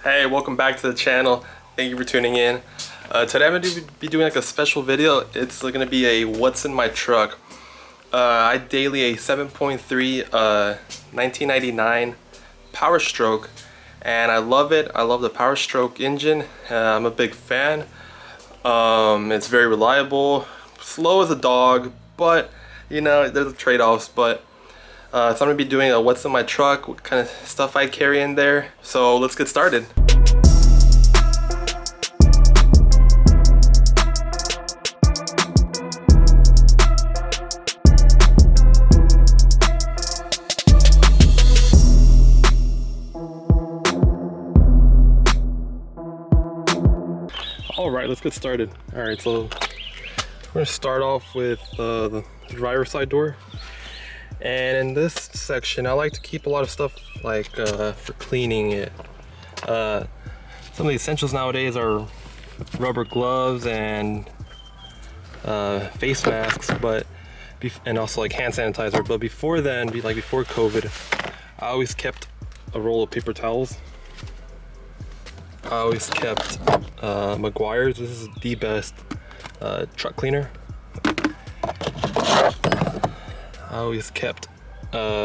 Hey, welcome back to the channel. Thank you for tuning in. Today I'm going to be doing like a special video. It's going to be a what's in my truck. I daily a 7.3 1999 Power Stroke, and I love it. I love the Power Stroke engine. I'm a big fan. It's very reliable, slow as a dog, but you know, there's trade-offs. But so I'm gonna be doing a what's in my truck, what kind of stuff I carry in there. So let's get started. All right, let's get started. All right, so we're gonna start off with the driver's side door. And in this section, I like to keep a lot of stuff like for cleaning it. Some of the essentials nowadays are rubber gloves and face masks, and also like hand sanitizer. But before then, before COVID, I always kept a roll of paper towels. I always kept Meguiar's. This is the best truck cleaner. I always kept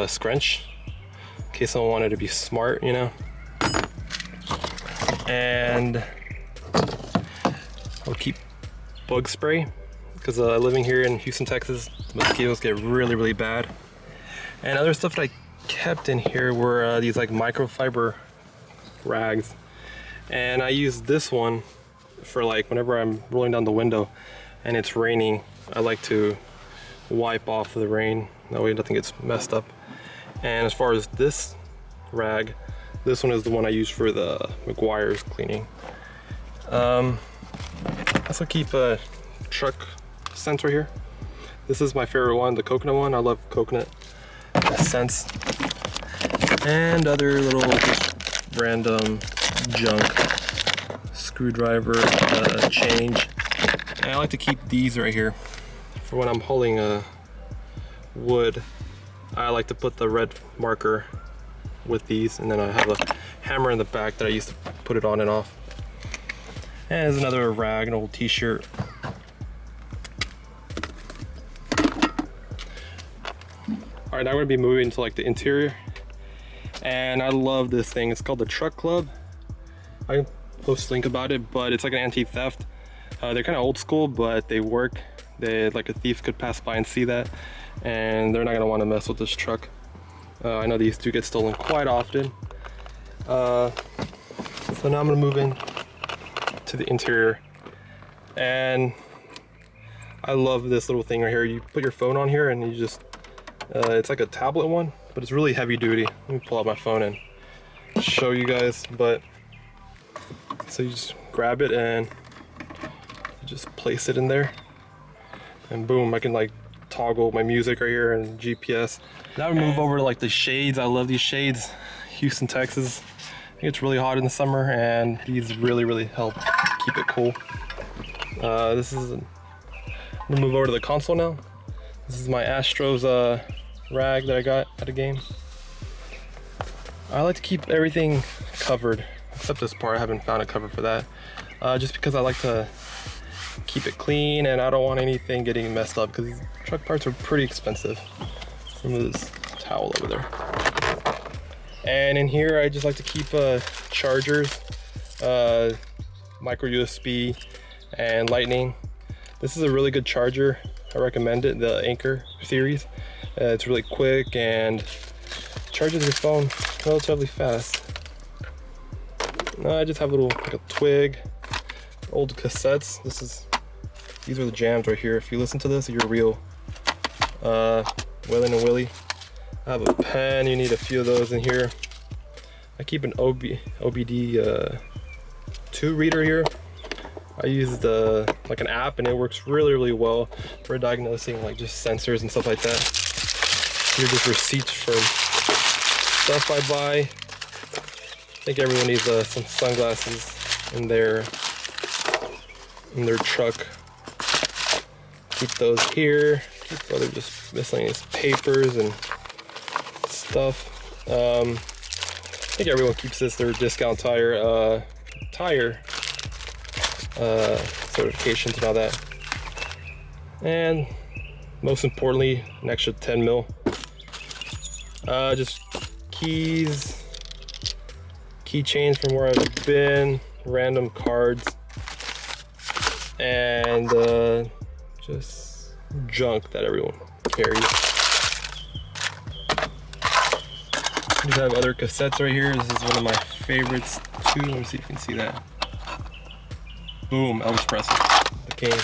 Scrunch in case someone wanted to be smart, you know. And I'll keep bug spray because living here in Houston, Texas, mosquitoes get really bad. And other stuff that I kept in here were these like microfiber rags. And I use this one for like whenever I'm rolling down the window and it's raining, I like to wipe off the rain. That way nothing gets messed up. And as far as this rag, this one is the one I use for the Meguiar's cleaning. I also keep a truck sensor here. This is my favorite one, the coconut one. I love coconut scents. And other little random junk, screwdriver, change. And I like to keep these right here for when I'm hauling wood. I like to put the red marker with these, and then I have a hammer in the back that I used to put it on and off. And there's another rag, an old t-shirt. Alright, now we're gonna be moving to like the interior. And I love this thing. It's called the Truck Club. I can post a link about it, but it's like an anti-theft. They're kind of old school, but they work. Like a thief could pass by and see that, and they're not gonna want to mess with this truck. I know these do get stolen quite often. So now I'm gonna move in to the interior, and I love this little thing right here. You put your phone on here, and you just it's like a tablet one, but it's really heavy duty. Let me pull out my phone and show you guys. But so you just grab it and you just place it in there, and boom, I can like toggle my music right here and GPS. Now we move over to like the shades. I love these shades. Houston, Texas, it gets really hot in the summer, and these really help keep it cool. I'm gonna move over to the console now. This is my Astros rag that I got at a game. I like to keep everything covered, except this part. I haven't found a cover for that. Just because I like to keep it clean, and I don't want anything getting messed up because these truck parts are pretty expensive. Remove this towel over there. And in here, I just like to keep chargers, micro USB, and lightning. This is a really good charger. I recommend it, the Anchor series. It's really quick and charges your phone relatively fast. I just have like a twig, old cassettes. These are the jams right here. If you listen to this, you're real. Waylon and Willie. I have a pen. You need a few of those in here. I keep an OBD2 reader here. I used like an app, and it works really well for diagnosing like just sensors and stuff like that. Here are just receipts for stuff I buy. I think everyone needs some sunglasses in their truck. Keep those here. Keep other just miscellaneous papers and stuff. think everyone keeps this, their discount tire certifications and all that. And most importantly, an extra 10 mil. Just keys, keychains from where I've been, random cards, and just junk that everyone carries. I just have other cassettes right here. This is one of my favorites too. Let me see if you can see that. Boom, Elvis Presley, the king.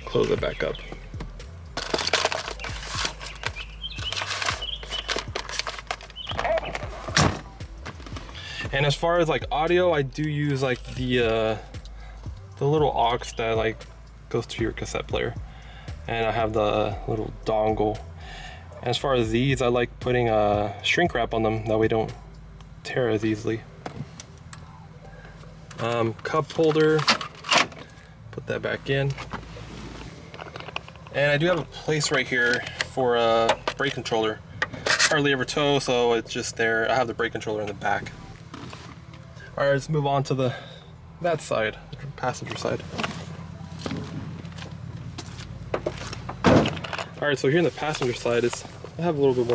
Close it back up. And as far as like audio, I do use like the little aux that like goes to your cassette player, and I have the little dongle. And as far as these, I like putting shrink wrap on them, that way they don't tear as easily. Cup holder, put that back in. And I do have a place right here for a brake controller. Hardly ever tow, so it's just there. I have the brake controller in the back. All right, let's move on to that side, the passenger side. All right, so here in the passenger side, I have a little bit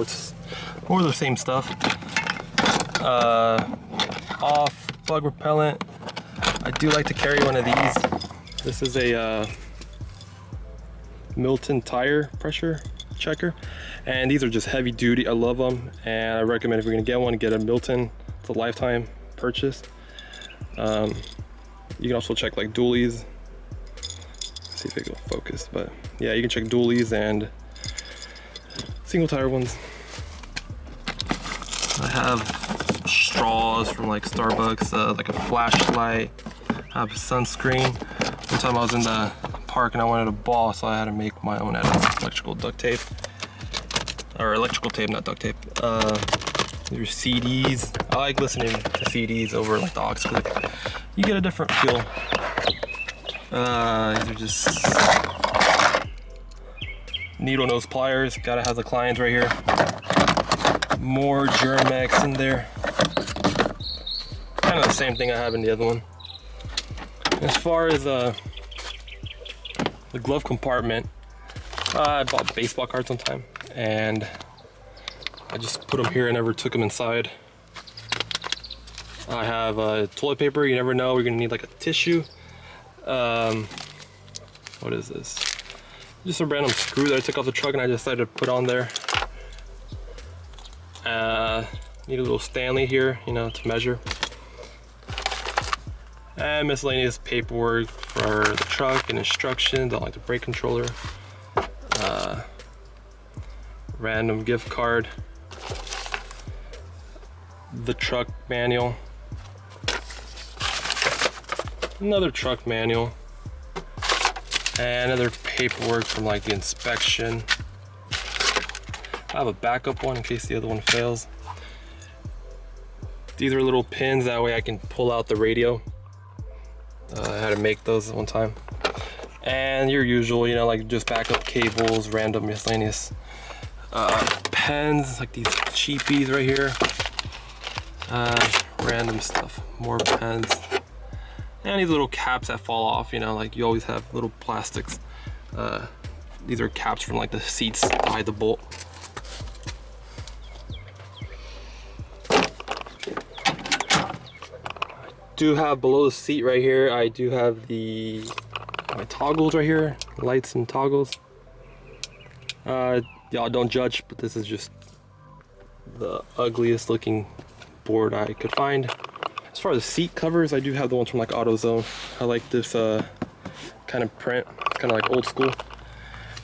more of the same stuff. Off bug repellent. I do like to carry one of these. This is a Milton tire pressure checker, and these are just heavy duty. I love them, and I recommend if you're gonna get one, get a Milton. It's a lifetime purchase. You can also check like dualies. Let's see if it will focus, but yeah, you can check dualies and single tire ones. I have straws from like Starbucks, like a flashlight. I have sunscreen. One time I was in the park and I wanted a ball, so I had to make my own out of electrical duct tape. Or electrical tape, not duct tape. There's CDs. I like listening to CDs over like the aux because you get a different feel. These are just needle nose pliers. Gotta have the clients right here. More Germex in there. Kind of the same thing I have in the other one. As far as the glove compartment, I bought baseball cards one time and I just put them here and never took them inside. I have toilet paper. You never know, you're gonna need like a tissue. What is this? Just a random screw that I took off the truck and I decided to put on there. Need a little Stanley here, you know, to measure. And miscellaneous paperwork for the truck and instructions on like the brake controller. Random gift card. The truck manual. Another truck manual. And other paperwork from like the inspection. I have a backup one in case the other one fails. These are little pins, that way I can pull out the radio. I had to make those one time. And your usual, you know, like just backup cables, random miscellaneous pens, like these cheapies right here. Random stuff, more pens. And these little caps that fall off, you know, like you always have little plastics. These are caps from like the seats to hide the bolt. Do have below the seat right here, I do have my toggles right here, lights and toggles. Y'all don't judge, but this is just the ugliest looking board I could find. As far as seat covers, I do have the ones from like AutoZone. I like this kind of print. It's kind of like old school.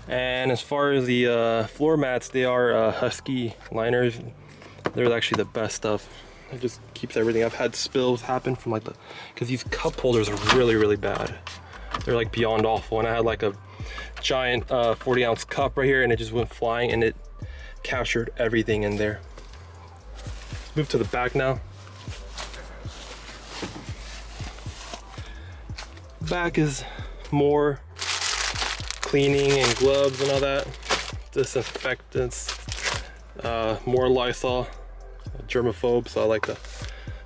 And as far as the floor mats, they are Husky liners. They're actually the best stuff. It just keeps everything. I've had spills happen from like because these cup holders are really, really bad. They're like beyond awful. And I had like a giant 40-ounce cup right here and it just went flying and it captured everything in there. Move to the back now. Back is more cleaning and gloves and all that. Disinfectants, more Lysol. germaphobe, so I like to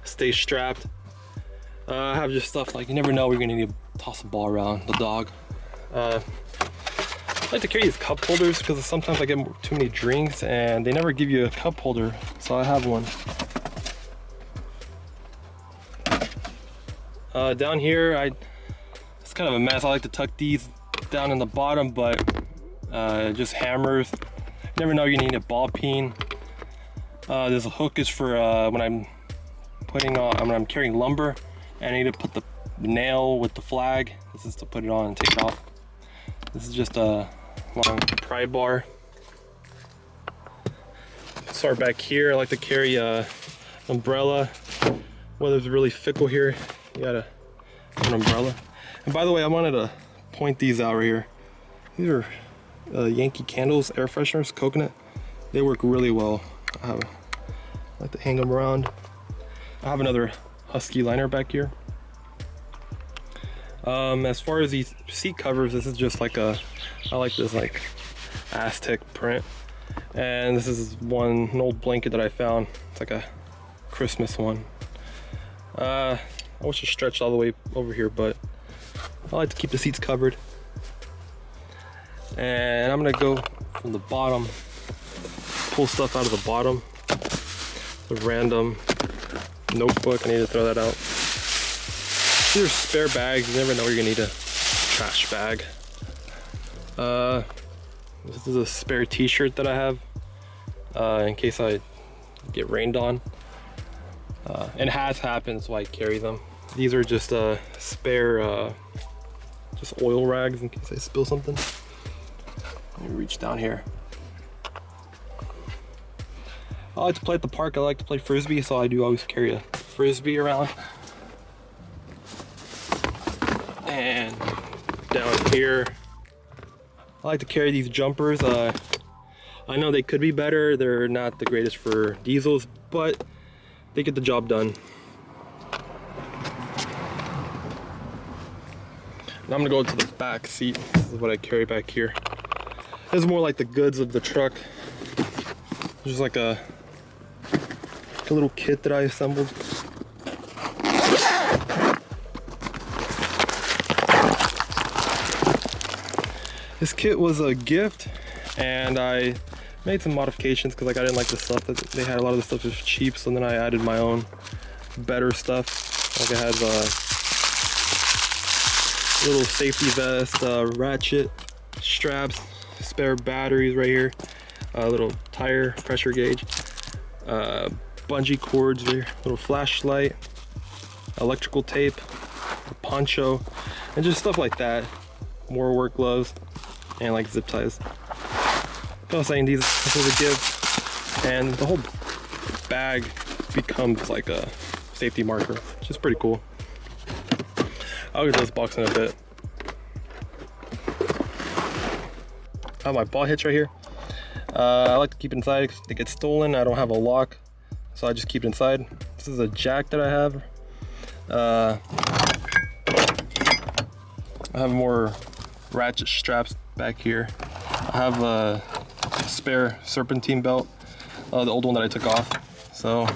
stay strapped. I have just stuff like, you never know, we're gonna need to toss a ball around the dog. I like to carry these cup holders because sometimes I get too many drinks and they never give you a cup holder, so I have one. Down here, it's kind of a mess. I like to tuck these down in the bottom, but just hammers. You never know, you need a ball peen. This hook is for when I'm carrying lumber and I need to put the nail with the flag. This is to put it on and take it off. This is just a long pry bar. Start back here. I like to carry a umbrella. Weather's really fickle here. You gotta have an umbrella. And by the way, I wanted to point these out right here. These are Yankee Candles air fresheners, coconut. They work really well. I like to hang them around. I have another Husky liner back here. As far as these seat covers, this is just like I like this like Aztec print. And this is an old blanket that I found. It's like a Christmas one. I wish it stretched all the way over here, but I like to keep the seats covered. And I'm gonna go from the bottom, pull stuff out of the bottom. A random notebook, I need to throw that out. These are spare bags, you never know you're gonna need a trash bag. This is a spare t-shirt that I have in case I get rained on. And it has happened, so I carry them. These are just spare just oil rags in case I spill something. Let me reach down here. I like to play at the park. I like to play frisbee, so I do always carry a frisbee around. And down here, I like to carry these jumpers. I know they could be better. They're not the greatest for diesels, but they get the job done. Now I'm gonna go to the back seat. This is what I carry back here. This is more like the goods of the truck. Just like a little kit that I assembled. This kit was a gift, and I made some modifications because I didn't like the stuff that they had. A lot of the stuff was cheap, so then I added my own better stuff. Like I had a little safety vest, ratchet straps, spare batteries right here, a little tire pressure gauge, bungee cords there, little flashlight, electrical tape, a poncho, and just stuff like that. More work gloves and like zip ties. I was saying this was a gift, and the whole bag becomes like a safety marker, which is pretty cool. I'll get this box in a bit. I have my ball hitch right here. I like to keep it inside because they get stolen. I don't have a lock, so I just keep it inside. This is a jack that I have. I have more ratchet straps back here. I have a spare serpentine belt, the old one that I took off. So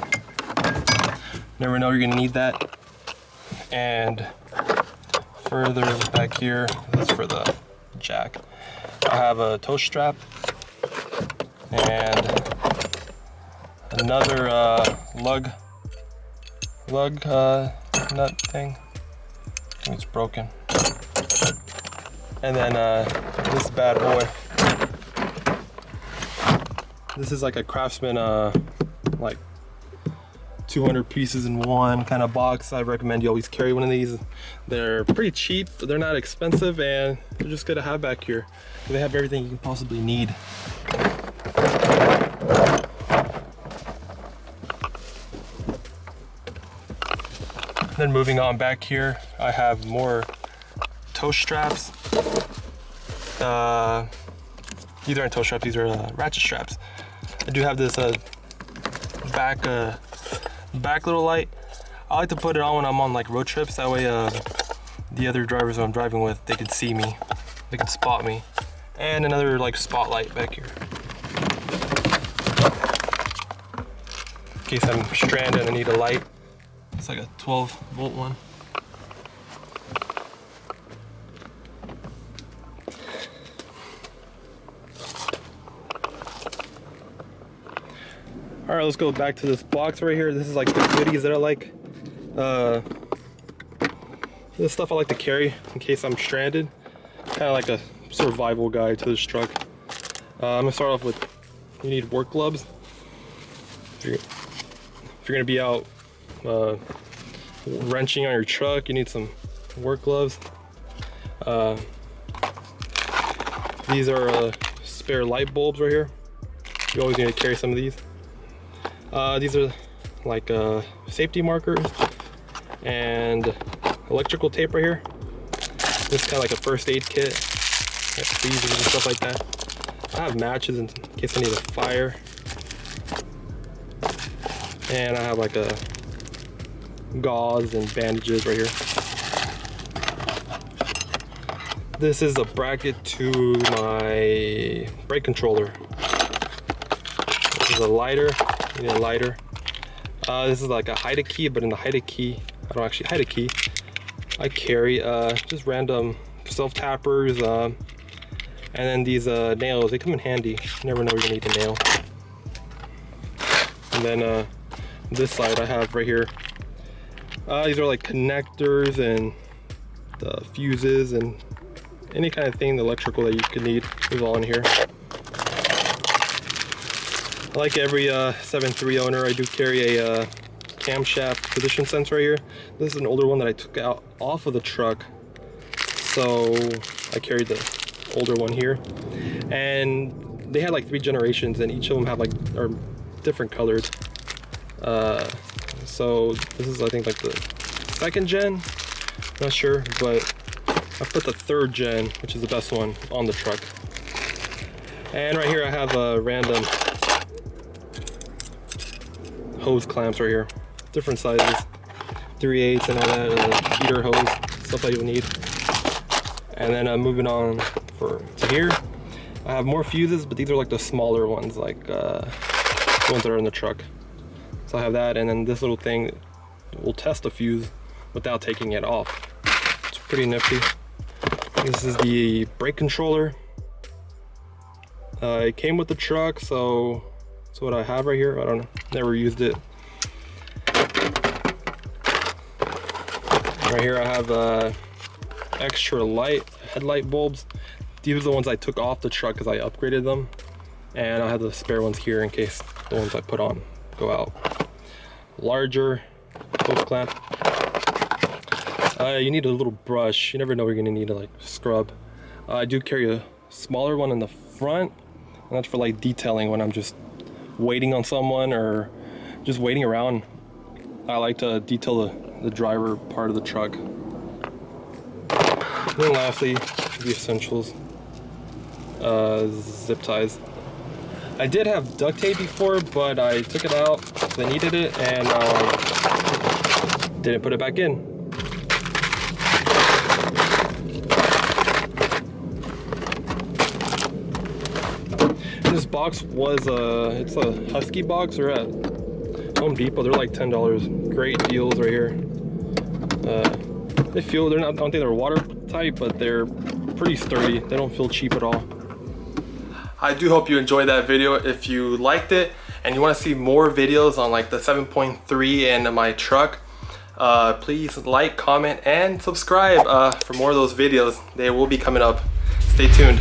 never know you're gonna need that. And further back here, that's for the jack. I have a toe strap and another lug nut thing. I think it's broken. And then this bad boy. This is like a Craftsman, like 200 pieces in one kind of box. I recommend you always carry one of these. They're pretty cheap, they're not expensive, and they're just good to have back here. They have everything you can possibly need. Then moving on back here, I have more toe straps. These aren't toe straps, these are ratchet straps. I do have this back little light. I like to put it on when I'm on like road trips. That way the other drivers I'm driving with, they can see me, they can spot me. And another like spotlight back here. case I'm stranded and I need a light. It's like a 12-volt one. All right, let's go back to this box right here. This is like the goodies that I like. This stuff I like to carry in case I'm stranded. Kind of like a survival guide to this truck. I'm gonna start off with, you need work gloves. If you're gonna be out wrenching on your truck, you need some work gloves. These are spare light bulbs right here. You always need to carry some of these. These are like safety markers and electrical tape right here. This is kind of like a first aid kit. Freezers and stuff like that. I have matches in case I need a fire. And I have like a gauze and bandages right here. This is a bracket to my brake controller. This is a lighter. You need a lighter. This is like a hide a key, but in the hide a key, I don't actually hide a key. I carry just random self tappers, and then these nails. They come in handy. You never know you're gonna need a nail. And then this side I have right here. These are like connectors and the fuses and any kind of thing electrical that you could need is all in here. Like every 7.3 owner, I do carry a camshaft position sensor right here. This is an older one that I took out off of the truck, so I carried the older one here. And they had like 3 generations, and each of them have like are different colors. So this is I think like the 2nd gen. Not sure, but I put the 3rd gen, which is the best one, on the truck. And right here I have a random hose clamps right here, different sizes, 3/8 and all that, and heater hose, stuff that you'll need. And then moving on to here, I have more fuses, but these are like the smaller ones, like the ones that are in the truck. So I have that, and then this little thing will test a fuse without taking it off. It's pretty nifty. This is the brake controller. It came with the truck, so that's what I have right here. I don't know, never used it. Right here I have extra light headlight bulbs. These are the ones I took off the truck because I upgraded them, and I have the spare ones here in case the ones I put on go out. Larger hose clamp. You need a little brush. You never know you're gonna need to like scrub. I do carry a smaller one in the front, and that's for like detailing when I'm just waiting on someone or just waiting around. I like to detail the driver part of the truck. And then lastly, the essentials, zip ties. I did have duct tape before, but I took it out because I needed it, and didn't put it back in. This box was it's a Husky box. They're at Home Depot. They're like $10. Great deals right here. They feel, they're not, I don't think they're watertight, but they're pretty sturdy. They don't feel cheap at all. I do hope you enjoyed that video. If you liked it and you want to see more videos on like the 7.3 and my truck, please like, comment, and subscribe for more of those videos. They will be coming up. Stay tuned.